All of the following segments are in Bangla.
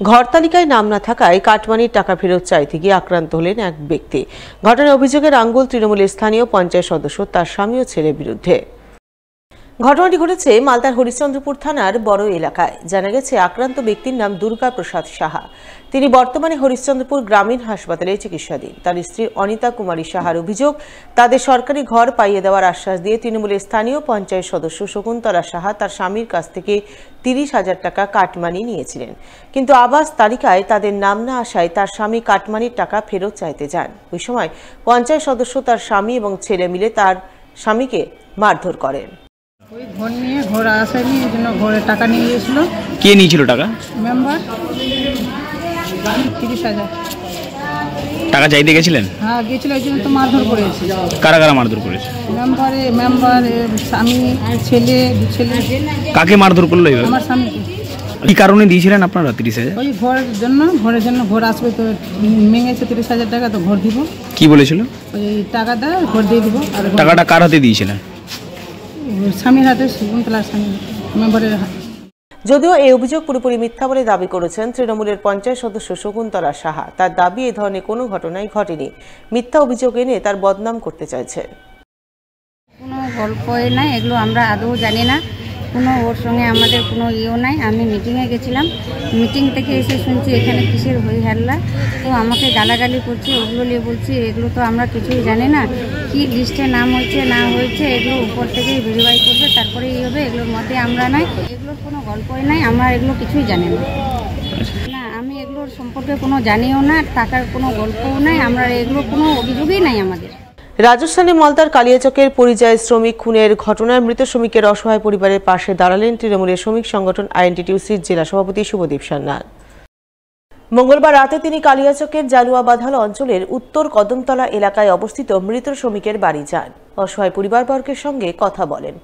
ঘর তালিকায় নাম না থাকায় কাটমানির টাকা ফেরত চাইতে গিয়ে আক্রান্ত হলেন এক ব্যক্তি। ঘটনার অভিযোগের আঙ্গুল তৃণমূলের স্থানীয় পঞ্চায়েত সদস্য, তার স্বামী ও ছেলের বিরুদ্ধে। ঘটনাটি ঘটেছে মালদার হরিশ্চন্দ্রপুর থানার বড় এলাকায়। জানা গেছে, আক্রান্ত ব্যক্তির নাম দুর্গা প্রসাদ সাহা। তিনি বর্তমানে হরিশ্চন্দ্রপুর গ্রামীণ হাসপাতালে চিকিৎসাধীন। তার স্ত্রী অনিতা কুমারী সাহার অভিযোগ, তাদের সরকারি ঘর পাইয়ে দেওয়ার আশ্বাস দিয়ে তৃণমূলের স্থানীয় পঞ্চায়েত সদস্য শকুন্তলা সাহা তার স্বামীর কাছ থেকে 30,000 টাকা কাটমানি নিয়েছিলেন। কিন্তু আবাস তালিকায় তাদের নাম না আসায় তার স্বামী কাটমানির টাকা ফেরত চাইতে যান। ওই সময় পঞ্চায়েত সদস্য, তার স্বামী এবং ছেলে মিলে তার স্বামীকে মারধর করেন। ওই ঘর নিয়ে ঘর আসেনি, এই জন্য ঘরের টাকা নিয়ে গিয়েছিল। কে নিয়েছিল টাকা? মেম্বার 30,000 টাকা চাইতে গেছিলেন? হ্যাঁ গিয়েছিল, এই জন্য তো মারধর করেছে। কারা কারা মারধর করেছে? মেম্বার স্বামী, ছেলে। কাকে মারধর করলো এবার? আমার স্বামীকে। কি কারণে দিয়েছিলেন আপনারা 30,000? ওই ঘরের জন্য ঘর আসবে তো মেঙেছে 30,000 টাকা, তো ঘর দিব। কি বলেছিল? ওই টাকাটা ঘর দিয়ে দিব। আর টাকাটা কার হাতে দিয়েছিলেন? স্বামীর হাতে, শকুন্তলার স্বামী, মেম্বারের হাতে। যদিও এই অভিযোগ পুরোপুরি মিথ্যা বলে দাবি করেছেন তৃণমূলের পঞ্চায়েত সদস্য শকুন্তলা সাহা। তার দাবি, এই ধরনের কোনো ঘটনাই ঘটেনি। মিথ্যা অভিযোগ এনে তার বদনাম করতে চাইছেন। কোনো গল্পই নাই, এগুলো আমরা আদৌ জানি না। কোনো ওর সঙ্গে আমাদের কোনো ইয়েও নাই। আমি মিটিংয়ে গেছিলাম, মিটিং থেকে এসে শুনছি এখানে কিসের হই হাল্লা, তো আমাকে গালাগালি করছে। ওগুলো নিয়ে বলছি এগুলো তো আমরা কিছুই জানি না, কি লিস্টে নাম হয়েছে না হয়েছে এগুলো উপর থেকেই ভেরিফাই করবে, তারপরে এই হবে। এগুলোর মধ্যে আমরা নাই, এগুলোর কোনো গল্পই নাই, আমরা এগুলো কিছুই জানি না। না, আমি এগুলোর সম্পর্কে কোনো জানিও না, টাকার কোনো গল্পও নাই, আমরা এগুলো কোনো অভিযোগই নাই আমাদের। রাজস্থানে মালদার কালিয়াচকের পরিযায়ী শ্রমিক খুনের ঘটনায় মৃত শ্রমিকের অসহায় পরিবারের পাশে দাঁড়ালেন তৃণমূলের শ্রমিক সংগঠন আইএনটিটিউসির জেলা সভাপতি শুভদীপ সান্যাল। মঙ্গলবার রাতে তিনি কালিয়াচকের জালুয়া বাধাল অঞ্চলের উত্তর কদমতলা এলাকায় অবস্থিত মৃত শ্রমিকের বাড়ি যান। অসহায় পরিবারবর্গের সঙ্গে কথা বলেন,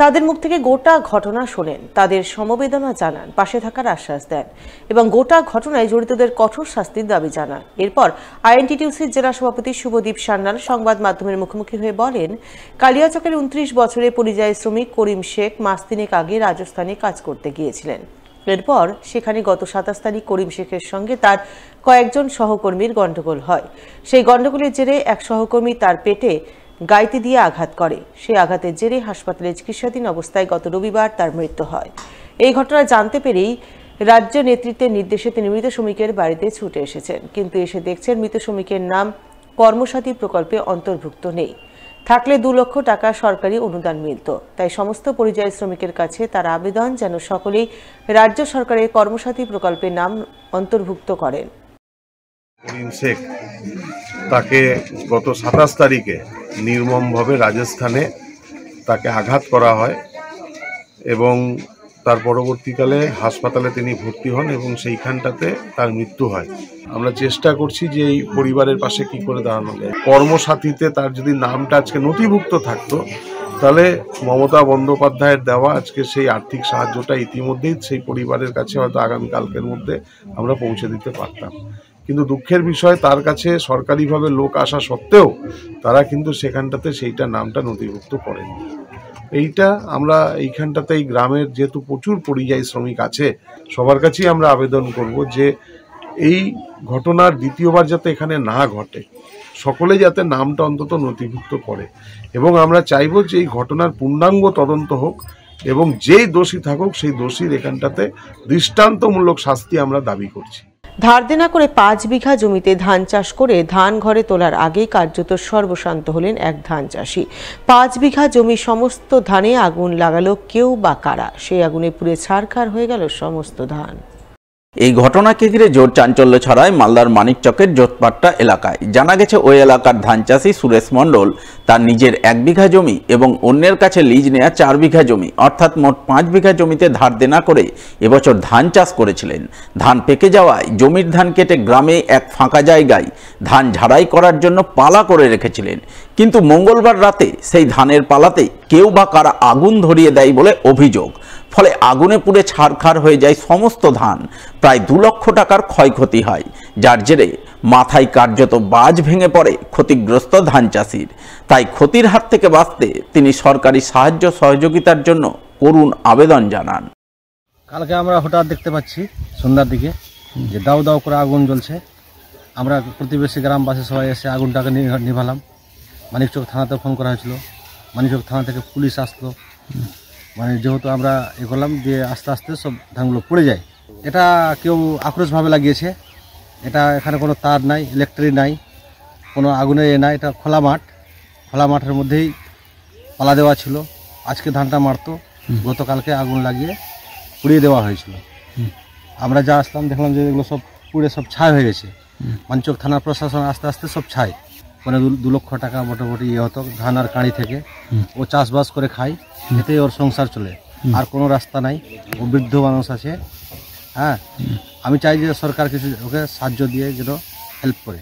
তাদের মুখ থেকে গোটা ঘটনা শোনেন, তাদের সমবেদনা জানান, পাশে থাকার আশ্বাস দেন এবং গোটা ঘটনায় জড়িতদের কঠোর শাস্তির দাবি জানান। এরপর আইএনটিটিউসির জেলা সভাপতি শুভদীপ সান্যাল সংবাদ মাধ্যমের মুখোমুখি হয়ে বলেন, কালিয়াচকের 29 বছরের পরিযায়ী শ্রমিক করিম শেখ মাস তিনেক আগে রাজস্থানে কাজ করতে গিয়েছিলেন। এরপর সেখানে গত 27 তারিখ করিম শেখের সঙ্গে তার কয়েকজন সহকর্মীর গন্ডগোল হয়। সেই গন্ডগোলের জেরে এক সহকর্মী তার পেটে গাইতে দিয়ে আঘাত করে। সেই আঘাতের জেরে হাসপাতালে চিকিৎসাধীন অবস্থায় গত রবিবার তার মৃত্যু হয়। এই ঘটনা জানতে পেরেই রাজ্য নেতৃত্বের নির্দেশে তিনি মৃত শ্রমিকের বাড়িতে ছুটে এসেছেন, কিন্তু এসে দেখছেন মৃত শ্রমিকের নাম কর্মসাথী প্রকল্পে অন্তর্ভুক্ত নেই। থাকলে 2 লক্ষ টাকা সরকারি অনুদান মিলত। তাই সমস্ত পরিযায়ী শ্রমিকের কাছে তার আবেদন যেন সকলেই রাজ্য সরকারের কর্মসাথী প্রকল্পে নাম অন্তর্ভুক্ত করেন। করিম শেখ, তাকে গত 27 তারিখে নির্মমভাবে রাজস্থানে তাকে আঘাত করা হয় এবং তার পরবর্তীকালে হাসপাতালে তিনি ভর্তি হন এবং সেইখানটাতে তার মৃত্যু হয়। আমরা চেষ্টা করছি যে এই পরিবারের পাশে কি করে দাঁড়ানো যায়। কর্মসাথীতে তার যদি নামটা আজকে নথিভুক্ত থাকতো, তাহলে মমতা বন্দ্যোপাধ্যায়ের দেওয়া আজকে সেই আর্থিক সাহায্যটা ইতিমধ্যেই সেই পরিবারের কাছে হয়তো আগামীকালকের মধ্যে আমরা পৌঁছে দিতে পারতাম। কিন্তু দুঃখের বিষয়, তার কাছে সরকারিভাবে লোক আসা সত্ত্বেও তারা কিন্তু সেখানটাতে সেইটা নামটা নথিভুক্ত করেনি। এইটা আমরা এইখানটাতে এই গ্রামের যেহেতু প্রচুর পরিযায়ী শ্রমিক আছে, সবার কাছেই আমরা আবেদন করব যে এই ঘটনার দ্বিতীয়বার যাতে এখানে না ঘটে, সকলে যাতে নামটা অন্তত নথিভুক্ত করে এবং আমরা চাইব যে এই ঘটনার পূর্ণাঙ্গ তদন্ত হোক এবং যেই দোষী থাকুক সেই দোষীর এখানটাতে দৃষ্টান্তমূলক শাস্তি আমরা দাবি করছি। ধার দেনা করে 5 বিঘা জমিতে ধান চাষ করে ধান ঘরে তোলার আগেই কার্যত সর্বশান্ত হলেন এক ধান চাষি। 5 বিঘা জমি সমস্ত ধানে আগুন লাগালো কেউ বা কারা, সেই আগুনে পুড়ে ছারখার হয়ে গেল সমস্ত ধান। এই ঘটনাকে ঘিরে জোর চাঞ্চল্য ছড়ায় মালদার মানিকচকের জোতপাট্টা এলাকায়। জানা গেছে, ওই এলাকার ধান চাষি সুরেশ মণ্ডল তার নিজের 1 বিঘা জমি এবং অন্যের কাছে লিজ নেয়া 4 বিঘা জমি অর্থাৎ মোট 5 বিঘা জমিতে ধার দেনা করে এবছর ধান চাষ করেছিলেন। ধান পেকে যাওয়ায় জমির ধান কেটে গ্রামে এক ফাঁকা জায়গায় ধান ঝাড়াই করার জন্য পালা করে রেখেছিলেন। কিন্তু মঙ্গলবার রাতে সেই ধানের পালাতে কেউ বা কারা আগুন ধরিয়ে দেয় বলে অভিযোগ। ফলে আগুনে পুড়ে ছারখার হয়ে যায় সমস্ত ধান। প্রায় 2 লক্ষ টাকার ক্ষয়ক্ষতি হয়, যার জেরে মাথায় কার্যত বাজ ভেঙে পড়ে ক্ষতিগ্রস্ত ধান চাষির। তাই ক্ষতির হাত থেকে বাঁচতে তিনি সরকারি সাহায্য সহযোগিতার জন্য করুণ আবেদন জানান। কালকে আমরা হঠাৎ দেখতে পাচ্ছি সন্ধ্যার দিকে যে দাউ দাউ করে আগুন জ্বলছে। আমরা প্রতিবেশী গ্রামবাসী সবাই এসে আগুনটাকে নিভালাম। মানিকচক থানাতে ফোন করা হয়েছিল, মানিকচক থানা থেকে পুলিশ আসলো। মানে যেহেতু আমরা করলাম দিয়ে আস্তে আস্তে সব ধানগুলো পড়ে যায়। এটা কেউ আক্রোশভাবে লাগিয়েছে। এটা এখানে কোনো তার নাই, ইলেকট্রিক নাই, কোনো আগুনের নাই। এটা খোলা মাঠ, খোলা মাঠের মধ্যেই পালা দেওয়া ছিল। আজকে ধানটা মারতো, গতকালকে আগুন লাগিয়ে পুড়িয়ে দেওয়া হয়েছিল। আমরা যা আসলাম দেখলাম যে এগুলো সব পুড়ে সব ছাই হয়ে গেছে। মানিকচক থানার প্রশাসন আস্তে আস্তে সব ছাই, মানে 2 লক্ষ টাকা মোটামুটি হতো ধান আর কাঁড়ি থেকে। ও চাষবাস করে খায়, এতেই ওর সংসার চলে, আর কোনো রাস্তা নাই। ও বৃদ্ধ মানুষ আছে। হ্যাঁ, আমি চাই যে সরকার কিছু ওকে সাহায্য দিয়ে যেন হেল্প করে।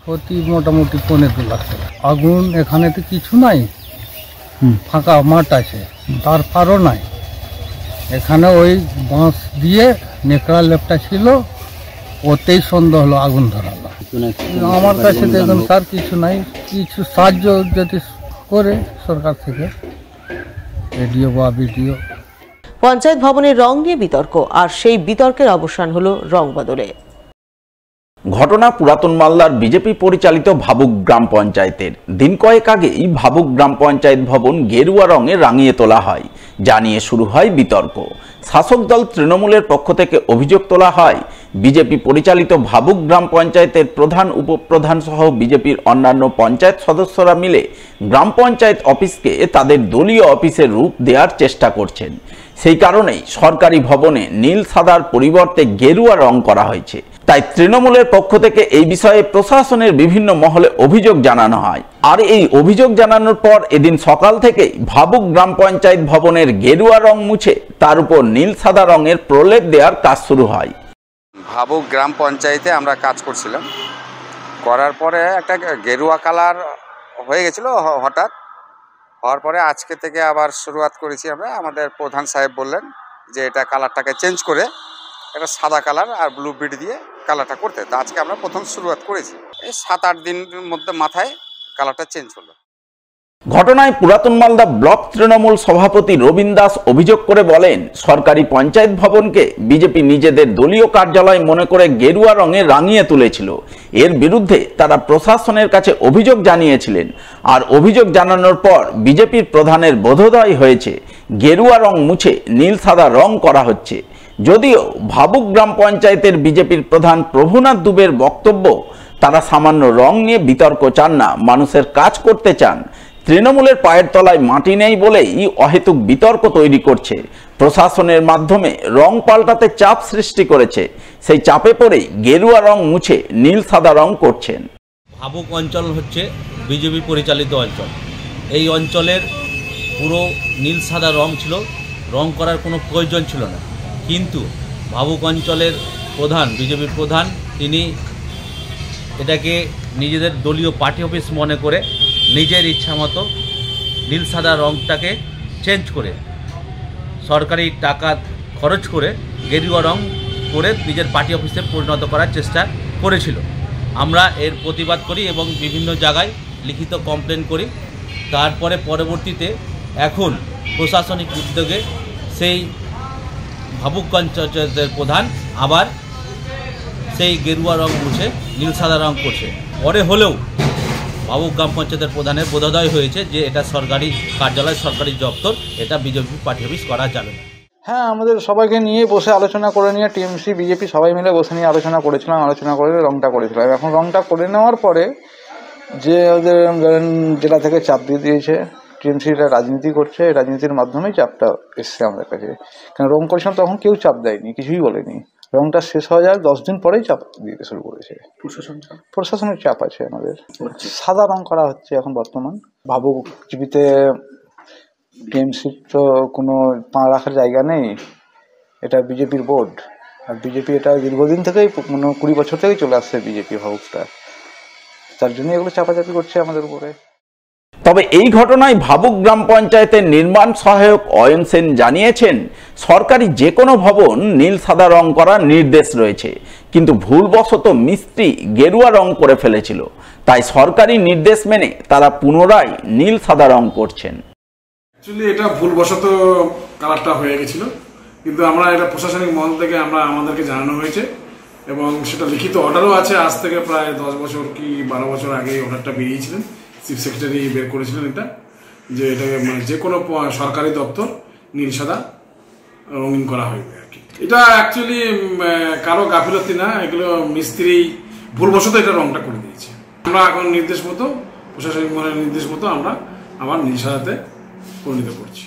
ক্ষতি মোটামুটি 15 লাখ টাকা। আগুন এখানে তো কিছু নাই, ফাঁকা মাঠ আছে, তার পারও নাই। এখানে ওই বাঁশ দিয়ে নেকড়া লেপটা ছিল, ওতেই সন্দেহ হলো আগুন ধরালো। আমার কাছে দেখুন স্যার কিছু নাই, কিছু সাহায্য যদি করে সরকার থেকে, রেডিও বা ভিডিও। পঞ্চায়েত ভবনের রং নিয়ে বিতর্ক, আর সেই বিতর্কের অবসান হলো রং বদলে। ঘটনা পুরাতন মালদার বিজেপি পরিচালিত ভাবুক গ্রাম পঞ্চায়েতের। দিন কয়েক আগেই ভাবুক গ্রাম পঞ্চায়েত ভবন গেরুয়া রঙে রাঙিয়ে তোলা হয়, যা নিয়ে শুরু হয় বিতর্ক। শাসক দল তৃণমূলের পক্ষ থেকে অভিযোগ তোলা হয়, বিজেপি পরিচালিত ভাবুক গ্রাম পঞ্চায়েতের প্রধান, উপপ্রধান সহ বিজেপির অন্যান্য পঞ্চায়েত সদস্যরা মিলে গ্রাম পঞ্চায়েত অফিসকে তাদের দলীয় অফিসের রূপ দেওয়ার চেষ্টা করছেন। সেই কারণেই সরকারি ভবনে নীল সাদার পরিবর্তে গেরুয়া রং করা হয়েছে। তাই তৃণমূলের পক্ষ থেকে এই বিষয়ে প্রশাসনের বিভিন্ন মহলে অভিযোগ জানানো হয়। আর এই অভিযোগ জানানোর পর এদিন সকাল থেকেই ভাবুক গ্রাম পঞ্চায়েত ভবনের গেরুয়া রং মুছে তার উপর নীল সাদা রঙের প্রলেপ দেওয়ার কাজ শুরু হয়। ভাবুক গ্রাম পঞ্চায়েতে আমরা কাজ করছিলাম, করার পরে একটা গেরুয়া কালার হয়ে গেছিল হঠাৎ। হওয়ার পরে আজকে থেকে আবার শুরুয়াত করেছি আমরা। আমাদের প্রধান সাহেব বললেন যে এটা কালারটাকে চেঞ্জ করে এটা সাদা কালার আর ব্লু বিট দিয়ে কালারটা করতে। তো আজকে আমরা প্রথম শুরুয়াত করেছি, এই 7-8 দিনের মধ্যে মাথায় কালারটা চেঞ্জ হলো। ঘটনায় পুরাতন মালদা ব্লক তৃণমূল সভাপতি রবীন দাস অভিযোগ করে বলেন, সরকারি পঞ্চায়েত ভবনকে বিজেপি নিজেদের দলীয় কার্যালয় মনে করে গেরুয়া রঙে রাঙিয়ে তুলেছিল। এর বিরুদ্ধে তারা প্রশাসনের কাছে অভিযোগ জানিয়েছিলেন। আর অভিযোগ জানানোর পর বিজেপির প্রধানের বোধোদয় হয়েছে, গেরুয়া রং মুছে নীল সাদা রং করা হচ্ছে। যদিও ভাবুক গ্রাম পঞ্চায়েতের বিজেপির প্রধান প্রভুনাথ দুবের বক্তব্য, তারা সামান্য রং নিয়ে বিতর্ক চান না, মানুষের কাজ করতে চান। তৃণমূলের পায়ের তলায় মাটি নেই বলেই অহেতুক বিতর্ক তৈরি করছে। প্রশাসনের মাধ্যমে রং পাল্টাতে চাপ সৃষ্টি করেছে, সেই চাপে পড়েই গেরুয়া রং মুছে নীল সাদা রং করছেন। ভাবুক অঞ্চল হচ্ছে বিজেপি পরিচালিত অঞ্চল। এই অঞ্চলের পুরো নীল সাদা রং ছিল, রং করার কোনো প্রয়োজন ছিল না। কিন্তু ভাবুক অঞ্চলের প্রধান, বিজেপির প্রধান, তিনি এটাকে নিজেদের দলীয় পার্টি অফিস মনে করে নিজের ইচ্ছা মতো নীল সাদা রংটাকে চেঞ্জ করে সরকারি টাকা খরচ করে গেরুয়া রং করে নিজের পার্টি অফিসে পরিণত করার চেষ্টা করেছিল। আমরা এর প্রতিবাদ করি এবং বিভিন্ন জায়গায় লিখিত কমপ্লেন করি। তারপরে পরবর্তীতে এখন প্রশাসনিক উদ্যোগে সেই ভাবুক পঞ্চায়েতের প্রধান আবার সেই গেরুয়া রং মুছে নীল সাদা রং করছে। পরে হলেও ভাবুক গ্রাম পঞ্চায়েতের প্রধানের বোধোদয় হয়েছে যে এটা সরকারি কার্যালয়, সরকারি দপ্তর, এটা বিজেপি পার্টি অফিস করা যাবে না। হ্যাঁ, আমাদের সবাইকে নিয়ে বসে আলোচনা করে নিয়ে টিএমসি বিজেপি সবাই মিলে বসে নিয়ে আলোচনা করেছিলাম, আলোচনা করে রংটা করেছিলাম। এখন রংটা করে নেওয়ার পরে যে ওদের জেলা থেকে চাপ দিয়ে দিয়েছে, টিএমসিটা রাজনীতি করছে, এই রাজনীতির মাধ্যমেই চাপটা এসছে আমাদের কাছে। কেন রং করেছিলাম তখন কেউ চাপ দেয়নি, কিছুই বলেনি। রংটা শেষ হয়ে যায় 10 দিন পরেই চাপ দিতে শুরু করেছে। প্রশাসনের চাপ আছে আমাদের। সাদা রং করা হচ্ছে এখন বর্তমান। ভাবুক জীবিতে টিএমসির তো কোনো পা রাখার জায়গা নেই, এটা বিজেপির বোর্ড। আর বিজেপি এটা দীর্ঘদিন থেকেই, 20 বছর থেকেই চলে আসছে বিজেপি ভাবুকটা, তার জন্য এগুলো চাপাচাপি করছে আমাদের উপরে। তবে এই ঘটনায় ভাবুক গ্রাম পঞ্চায়েতের নির্মাণ সহায়ক অয়ন সেন জানিয়েছেন, সরকারি যে কোনো ভবন নীল সাদা রং করার নির্দেশ রয়েছে, কিন্তু ভুলবশত মিস্ত্রি গেরুয়া রং করে ফেলেছিল। তাই সরকারি নির্দেশ মেনে তারা পুনরায় নীল সাদা রং করছেন। অ্যাকচুয়ালি এটা ভুলবশত কালারটা হয়ে গেছিল, কিন্তু আমরা এটা প্রশাসনিক মহল থেকে আমাদেরকে জানানো হয়েছে এবং সেটা লিখিত অর্ডারও আছে। আজ থেকে প্রায় 10 বছর কি 12 বছর আগে অর্ডারটা বেরিয়েছিলেন, চিফ সেক্রেটারি বের করেছিলেন এটা, যে এটাকে যে কোনো সরকারি দপ্তর নীল সাদা রঙিন করা হইবে আর কি। এটা অ্যাকচুয়ালি কারো গাফিলতি না, এগুলো মিস্ত্রি ভুলবশত এটা রংটা করে দিয়েছে। আমরা এখন নির্দেশ মতো, প্রশাসনিক মহলের নির্দেশ মতো আমরা আবার নীল সাদাতে পরিণত করছি।